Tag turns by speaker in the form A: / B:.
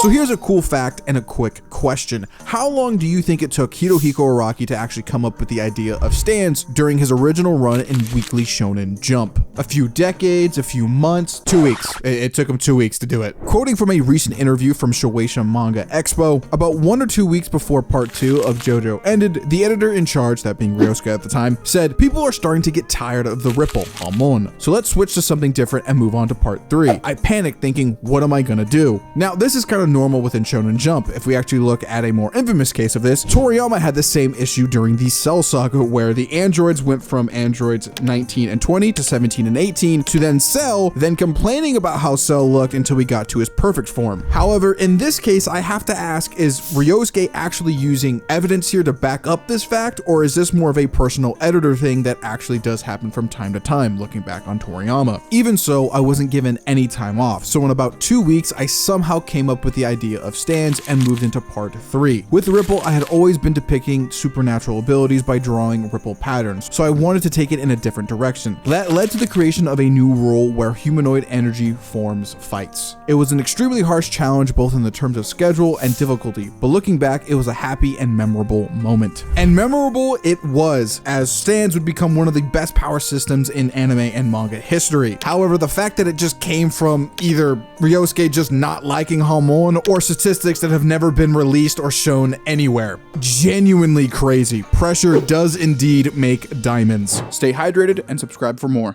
A: So here's a cool fact and a quick question. How long do you think it took Hirohiko Araki to actually come up with the idea of stands during his original run in Weekly Shonen Jump? A few decades, a few months, 2 weeks. It took him 2 weeks to do it. Quoting from a recent interview from Shueisha Manga Expo, about 1 or 2 weeks before part 2 of JoJo ended, the editor in charge, that being Ryosuke at the time, said, "People are starting to get tired of the ripple, Hamon. So let's switch to something different and move on to part 3. I panicked thinking, what am I gonna do? Now, this is kind of normal within Shonen Jump. If we actually look at a more infamous case of this, Toriyama had the same issue during the Cell Saga, where the androids went from androids 19 and 20 to 17 and 18 to then Cell, then complaining about how Cell looked until we got to his perfect form. However, in this case, I have to ask, is Ryosuke actually using evidence here to back up this fact, or is this more of a personal editor thing that actually does happen from time to time, looking back on Toriyama? Even so, I wasn't given any time off, so in about 2 weeks, I somehow came up with the idea of stands and moved into part 3. With Ripple, I had always been depicting supernatural abilities by drawing ripple patterns, so I wanted to take it in a different direction. That led to the creation of a new rule where humanoid energy forms fights. It was an extremely harsh challenge both in the terms of schedule and difficulty, but looking back, it was a happy and memorable moment. And memorable it was, as stands would become one of the best power systems in anime and manga history. However, the fact that it just came from either Ryosuke just not liking Hamon or statistics that have never been released or shown anywhere. Genuinely crazy. Pressure does indeed make diamonds. Stay hydrated and subscribe for more.